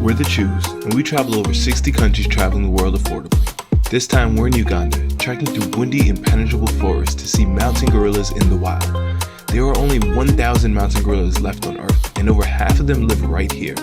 We're the Chews, and we travel over 60 countries traveling the world affordably. This time we're in Uganda, trekking through Bwindi Impenetrable Forest to see mountain gorillas in the wild. There are only 1,000 mountain gorillas left on Earth, and over half of them live right here.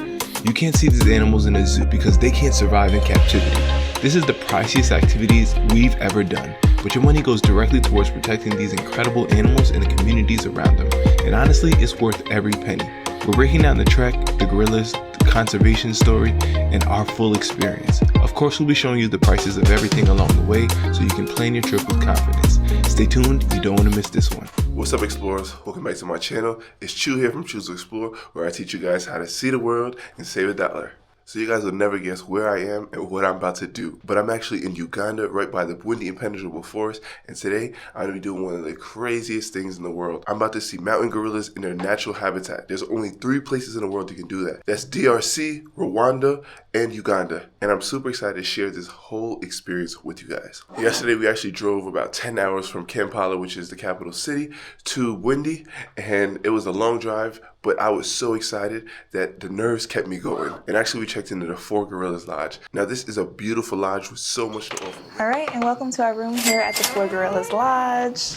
You can't see these animals in a zoo because they can't survive in captivity. This is the priciest activities we've ever done, but your money goes directly towards protecting these incredible animals and the communities around them. And honestly, it's worth every penny. We're breaking down the trek, the gorillas, the conservation story, and our full experience. Of course, we'll be showing you the prices of everything along the way so you can plan your trip with confidence. Stay tuned, you don't want to miss this one. What's up, explorers? Welcome back to my channel. It's Chew here from Choose to Explore, where I teach you guys how to see the world and save a dollar. So you guys will never guess where I am and what I'm about to do. But I'm actually in Uganda, right by the Bwindi Impenetrable Forest. And today, I'm going to be doing one of the craziest things in the world. I'm about to see mountain gorillas in their natural habitat. There's only 3 places in the world you can do that. That's DRC, Rwanda, and Uganda. And I'm super excited to share this whole experience with you guys. Yesterday, we actually drove about 10 hours from Kampala, which is the capital city, to Bwindi. And it was a long drive, but I was so excited that the nerves kept me going. And actually, we checked into the 4 Gorillas Lodge. Now, this is a beautiful lodge with so much to offer. All right, and welcome to our room here at the 4 Gorillas Lodge.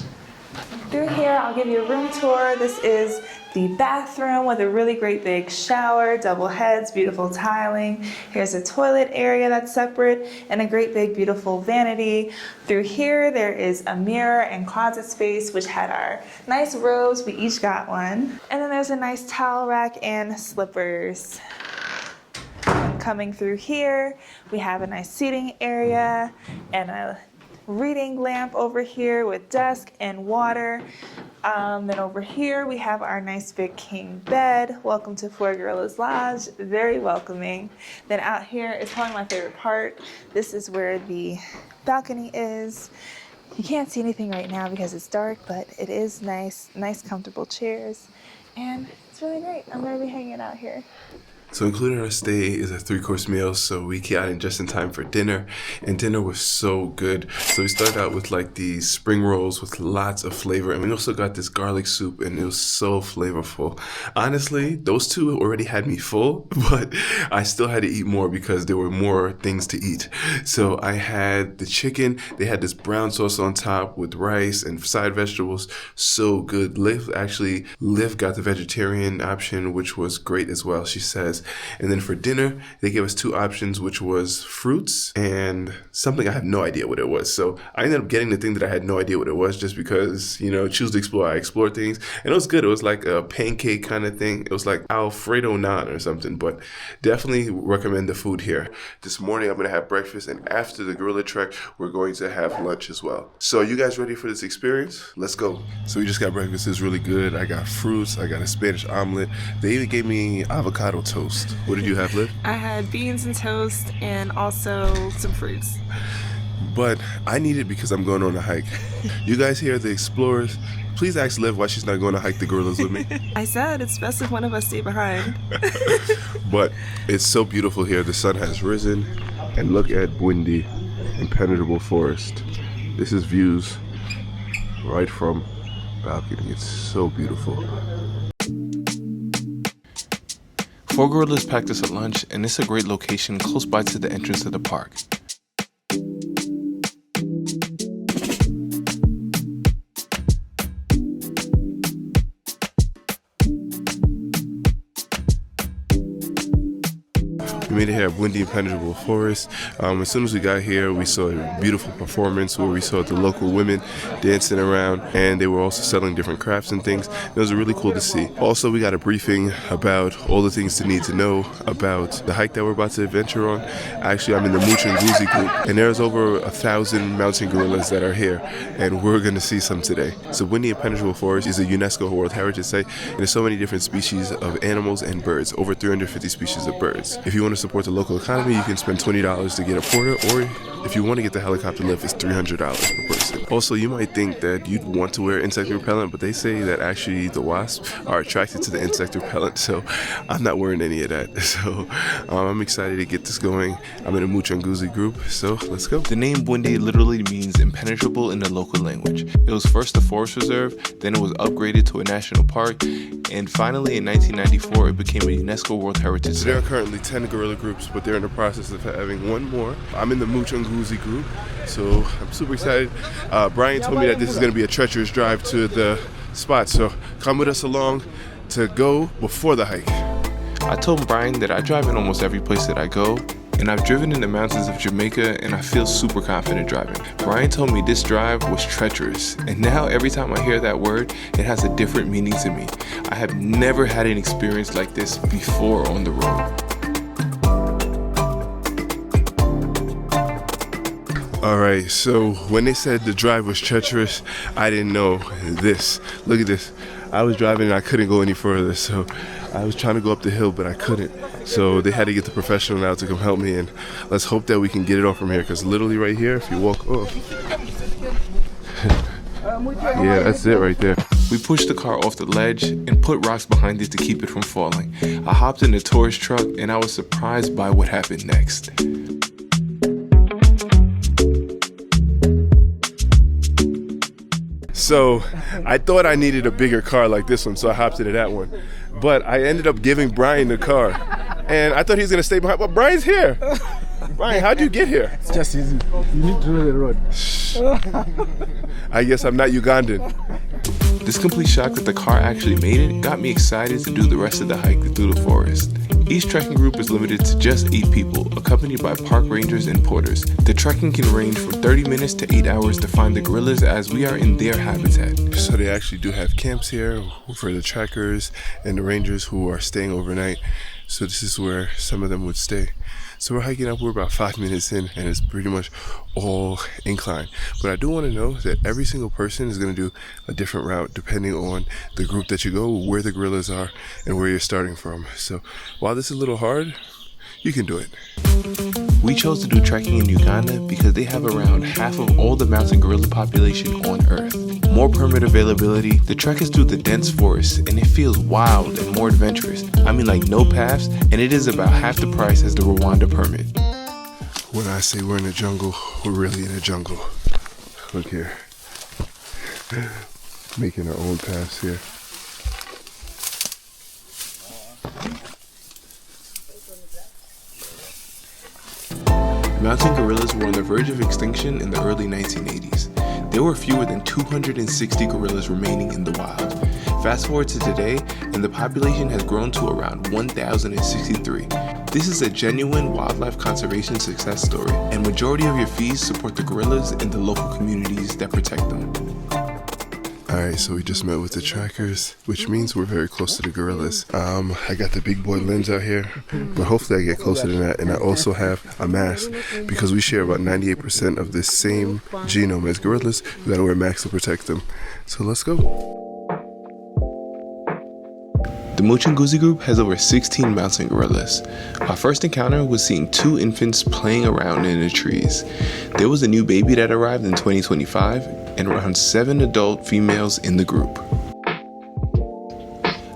Through here, I'll give you a room tour. This is the bathroom with a really great big shower, double heads, beautiful tiling. Here's a toilet area that's separate and a great big beautiful vanity. Through here, there is a mirror and closet space, which had our nice robes. We each got one. And then there's a nice towel rack and slippers. Coming through here, we have a nice seating area and a reading lamp over here with desk and water. Then over here we have our nice big king bed. Welcome to 4 Gorillas Lodge, very welcoming. Then out here is probably my favorite part. This is where the balcony is. You can't see anything right now because it's dark, but it is nice comfortable chairs, and it's really great. I'm gonna be hanging out here. So included in our stay is a 3-course meal, so we got in just in time for dinner, and dinner was so good. So we started out with like these spring rolls with lots of flavor, and we also got this garlic soup, and it was so flavorful. Honestly, those 2 already had me full, but I still had to eat more because there were more things to eat. So I had the chicken, they had this brown sauce on top with rice and side vegetables, so good. Liv got the vegetarian option, which was great as well, she says. And then for dinner, they gave us 2 options, which was fruits and something I have no idea what it was. So I ended up getting the thing that I had no idea what it was just because, Choose to Explore, I explore things. And it was good. It was like a pancake kind of thing. It was like Alfredo naan or something, but definitely recommend the food here. This morning, I'm going to have breakfast, and after the gorilla trek, we're going to have lunch as well. So are you guys ready for this experience? Let's go. So we just got breakfast. It's really good. I got fruits. I got a Spanish omelet. They even gave me avocado toast. What did you have, Liv? I had beans and toast and also some fruits. But I need it because I'm going on a hike. You guys here, the explorers, please ask Liv why she's not going to hike the gorillas with me. I said it's best if one of us stay behind. But it's so beautiful here. The sun has risen. And look at Bwindi Impenetrable Forest. This is views right from balcony. It's so beautiful. 4 Gorillas packed us at lunch, and it's a great location close by to the entrance of the park. We made it here at Bwindi Impenetrable Forest. As soon as we got here, we saw a beautiful performance where we saw the local women dancing around, and they were also selling different crafts and things. It was really cool to see. Also, we got a briefing about all the things to need to know about the hike that we're about to venture on. Actually, I'm in the Nguzi group, and there's over 1,000 mountain gorillas that are here, and we're going to see some today. So Bwindi Impenetrable Forest is a UNESCO World Heritage Site, and there's so many different species of animals and birds, over 350 species of birds. If you want to support the local economy, you can spend $20 to get a porter, or if you want to get the helicopter lift, it's $300 per person. Also, you might think that you'd want to wear insect repellent, but they say that actually the wasps are attracted to the insect repellent, so I'm not wearing any of that. So I'm excited to get this going. I'm in a Muchanguzi group, so let's go. The name Bwindi literally means impenetrable in the local language. It was first a forest reserve, then it was upgraded to a national park, and finally in 1994 it became a UNESCO World Heritage So there are Site. currently 10 gorilla groups, but they're in the process of having one more. I'm in the Muchanguzi group, so I'm super excited. Brian told me that this is going to be a treacherous drive to the spot, so come with us along to go before the hike. I told Brian that I drive in almost every place that I go, and I've driven in the mountains of Jamaica and I feel super confident driving. Brian told me this drive was treacherous, and now every time I hear that word, it has a different meaning to me. I have never had an experience like this before on the road. All right, so when they said the drive was treacherous, I didn't know this. Look at this. I was driving and I couldn't go any further, so I was trying to go up the hill, but I couldn't. So they had to get the professional out to come help me, and let's hope that we can get it off from here, because literally right here, if you walk off, yeah, that's it right there. We pushed the car off the ledge and put rocks behind it to keep it from falling. I hopped in the tourist truck and I was surprised by what happened next. So I thought I needed a bigger car like this one, so I hopped into that one. But I ended up giving Brian the car. And I thought he was going to stay behind, but Brian's here. Brian, how'd you get here? It's just easy. You need to know the road. I guess I'm not Ugandan. This complete shock that the car actually made it got me excited to do the rest of the hike through the forest. Each trekking group is limited to just 8 people, accompanied by park rangers and porters. The trekking can range from 30 minutes to 8 hours to find the gorillas, as we are in their habitat. So they actually do have camps here for the trekkers and the rangers who are staying overnight. So this is where some of them would stay. So we're hiking up, we're about 5 minutes in, and it's pretty much all incline. But I do want to know that every single person is going to do a different route depending on the group that you go, where the gorillas are, and where you're starting from. So while this is a little hard, you can do it. We chose to do trekking in Uganda because they have around half of all the mountain gorilla population on Earth. More permit availability, the trek is through the dense forest, and it feels wild and more adventurous. I mean, like no paths, and it is about half the price as the Rwanda permit. When I say we're in the jungle, we're really in the jungle. Look here. Making our own paths here. Mountain gorillas were on the verge of extinction in the early 1980s. There were fewer than 260 gorillas remaining in the wild. Fast forward to today, and the population has grown to around 1,063. This is a genuine wildlife conservation success story, and majority of your fees support the gorillas and the local communities that protect them. Alright, so we just met with the trackers, which means we're very close to the gorillas. I got the big boy lens out here, but hopefully I get closer than that. And I also have a mask, because we share about 98% of the same genome as gorillas. We gotta wear masks to protect them. So let's go. The Muchanguzi group has over 16 mountain gorillas. Our first encounter was seeing 2 infants playing around in the trees. There was a new baby that arrived in 2025 and around 7 adult females in the group.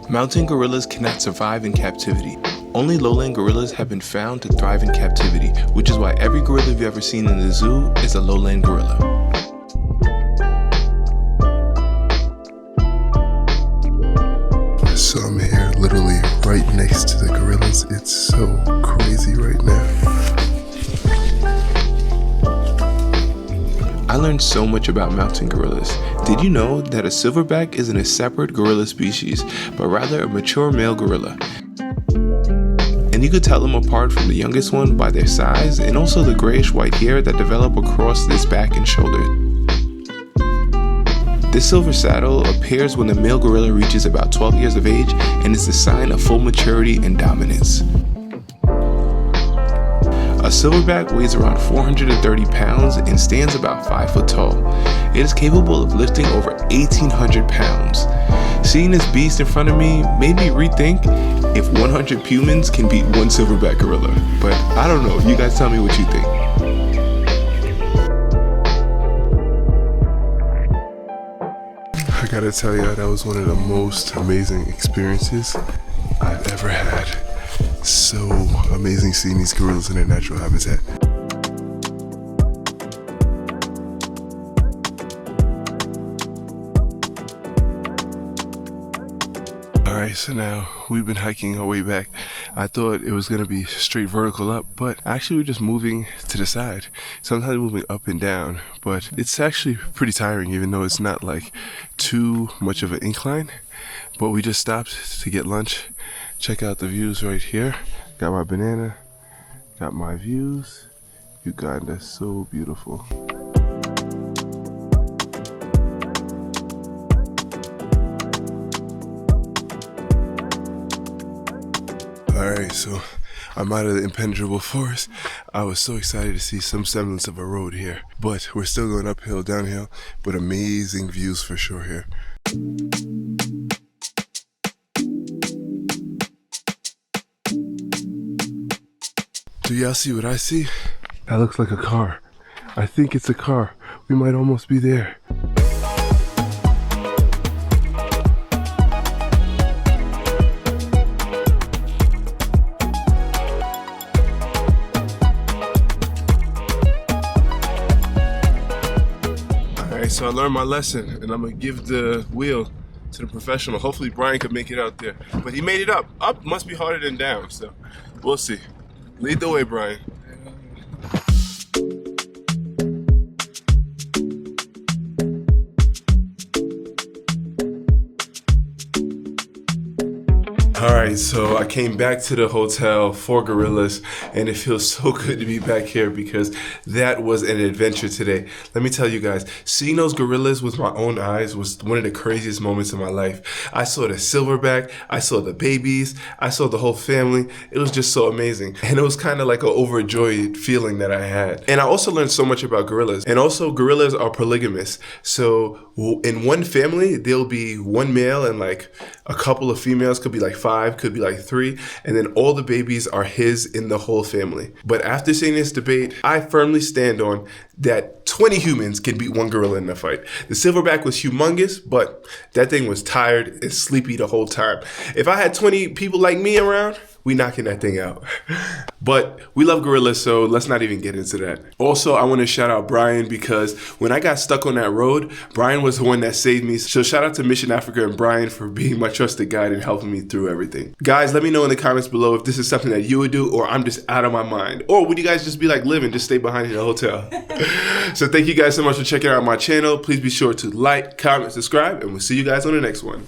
Mountain gorillas cannot survive in captivity. Only lowland gorillas have been found to thrive in captivity, which is why every gorilla you've ever seen in the zoo is a lowland gorilla. So I'm here literally right next to the gorillas. It's so crazy right now. I learned so much about mountain gorillas. Did you know that a silverback isn't a separate gorilla species, but rather a mature male gorilla? And you could tell them apart from the youngest one by their size and also the grayish-white hair that develop across its back and shoulder. This silver saddle appears when the male gorilla reaches about 12 years of age and is a sign of full maturity and dominance. A silverback weighs around 430 pounds and stands about 5 foot tall. It is capable of lifting over 1,800 pounds. Seeing this beast in front of me made me rethink if 100 humans can beat one silverback gorilla. But I don't know, you guys tell me what you think. gotta tell you, that was one of the most amazing experiences I've ever had. So amazing seeing these gorillas in their natural habitat. Alright, so now we've been hiking our way back. I thought it was going to be straight vertical up, but actually we're just moving to the side. Sometimes moving up and down, but it's actually pretty tiring even though it's not like too much of an incline. But we just stopped to get lunch. Check out the views right here. Got my banana, got my views. Uganda, so beautiful. Alright, so I'm out of the impenetrable forest. I was so excited to see some semblance of a road here, but we're still going uphill, downhill, but amazing views for sure here. Do y'all see what I see? That looks like a car. I think it's a car. We might almost be there. So I learned my lesson, and I'm gonna give the wheel to the professional. Hopefully Brian could make it out there, but he made it up. Up must be harder than down, so we'll see. Lead the way, Brian. Alright, so I came back to the hotel for gorillas, and it feels so good to be back here because that was an adventure today. Let me tell you guys, seeing those gorillas with my own eyes was one of the craziest moments of my life. I saw the silverback, I saw the babies, I saw the whole family. It was just so amazing. And it was kind of like an overjoyed feeling that I had. And I also learned so much about gorillas. And also gorillas are polygamous. So in one family, there'll be one male and like a couple of females, could be like 5, could be like 3, and then all the babies are his in the whole family. But after seeing this debate, I firmly stand on that 20 humans can beat one gorilla in a fight. The silverback was humongous, but that thing was tired and sleepy the whole time. If I had 20 people like me around, we knocking that thing out. But we love gorillas, so let's not even get into that. Also, I want to shout out Brian because when I got stuck on that road, Brian was the one that saved me. So shout out to Mission Africa and Brian for being my trusted guide and helping me through everything. Guys, let me know in the comments below if this is something that you would do or I'm just out of my mind. Or would you guys just be like, live and just stay behind in the hotel? So thank you guys so much for checking out my channel. Please be sure to like, comment, subscribe, and we'll see you guys on the next one.